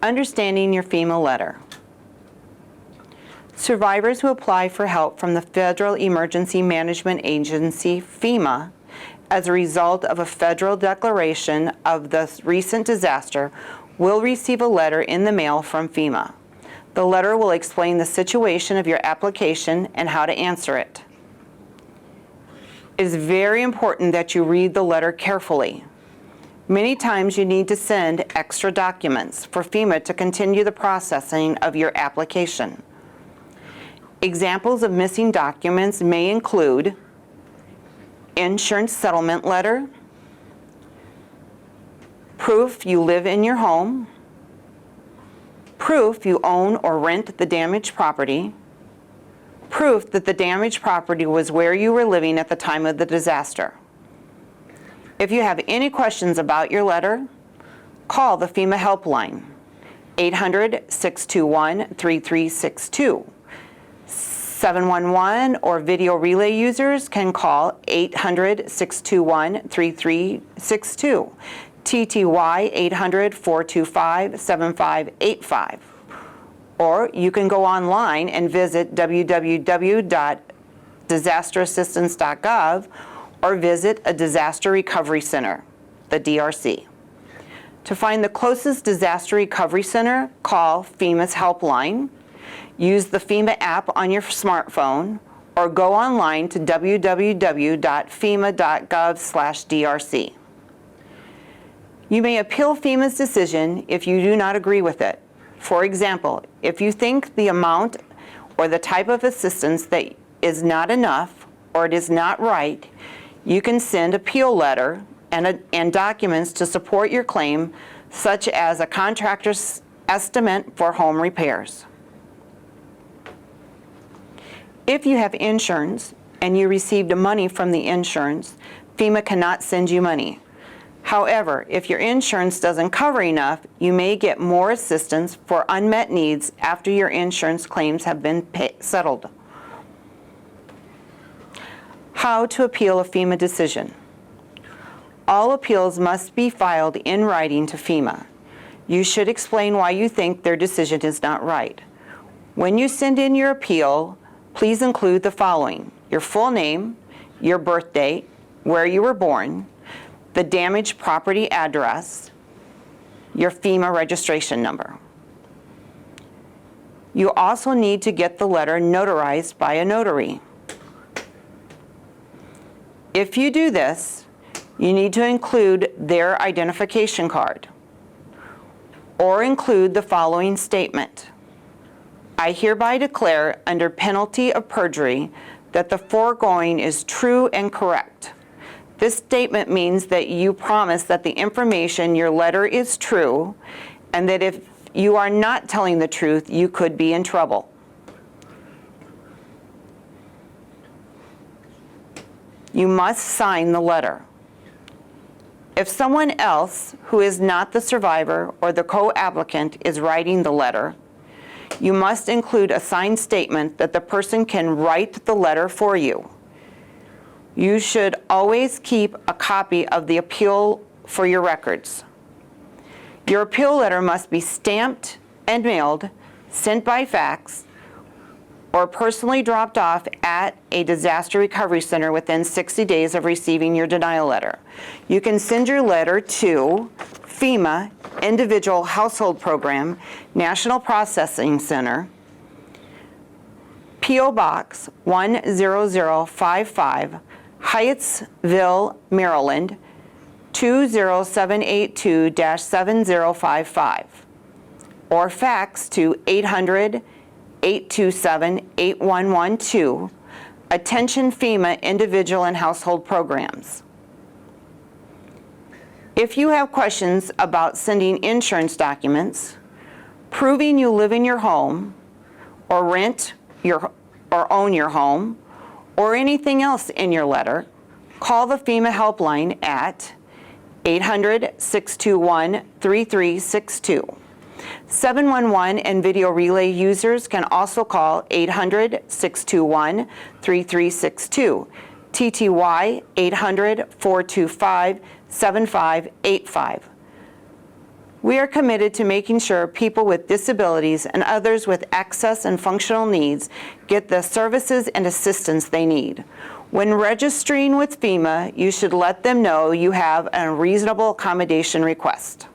Understanding your FEMA letter. Survivors who apply for help from the Federal Emergency Management Agency, FEMA, as a result of a federal declaration of the recent disaster will receive a letter in the mail from FEMA. The letter will explain the situation of your application and how to answer it. It is very important that you read the letter carefully. Many times you need to send extra documents for FEMA to continue the processing of your application. Examples of missing documents may include insurance settlement letter, proof you live in your home, proof you own or rent the damaged property, proof that the damaged property was where you were living at the time of the disaster. If you have any questions about your letter, call the FEMA helpline, 800-621-3362. 711 or video relay users can call 800-621-3362, TTY 800-425-7585. Or you can go online and visit www.disasterassistance.gov or visit a disaster recovery center, the DRC. To find the closest disaster recovery center, call FEMA's helpline, use the FEMA app on your smartphone, or go online to www.fema.gov/DRC. You may appeal FEMA's decision if you do not agree with it. For example, if you think the amount or the type of assistance that is not enough or it is not right, you can send appeal letter and documents to support your claim, such as a contractor's estimate for home repairs. If you have insurance and you received money from the insurance, FEMA cannot send you money. However, if your insurance doesn't cover enough, you may get more assistance for unmet needs after your insurance claims have been settled. How to appeal a FEMA decision. All appeals must be filed in writing to FEMA. You should explain why you think their decision is not right. When you send in your appeal, please include the following: your full name, your birth date, where you were born, the damaged property address, your FEMA registration number. You also need to get the letter notarized by a notary. If you do this, you need to include their identification card or include the following statement: I hereby declare under penalty of perjury that the foregoing is true and correct. This statement means that you promise that the information in your letter is true and that if you are not telling the truth, you could be in trouble. You must sign the letter. If someone else who is not the survivor or the co-applicant is writing the letter, you must include a signed statement that the person can write the letter for you. You should always keep a copy of the appeal for your records. Your appeal letter must be stamped and mailed, sent by fax, or personally dropped off at a disaster recovery center within 60 days of receiving your denial letter. You can send your letter to FEMA Individual Household Program, National Processing Center, P.O. Box 10055, Hyattsville, Maryland, 20782-7055, or fax to 800-827-8112, Attention FEMA Individual and Household Programs. If you have questions about sending insurance documents, proving you live in your home, or rent or own your home, or anything else in your letter, call the FEMA helpline at 800-621-3362. 711 and video relay users can also call 800-621-3362, TTY 800-425-7585. We are committed to making sure people with disabilities and others with access and functional needs get the services and assistance they need. When registering with FEMA, you should let them know you have a reasonable accommodation request.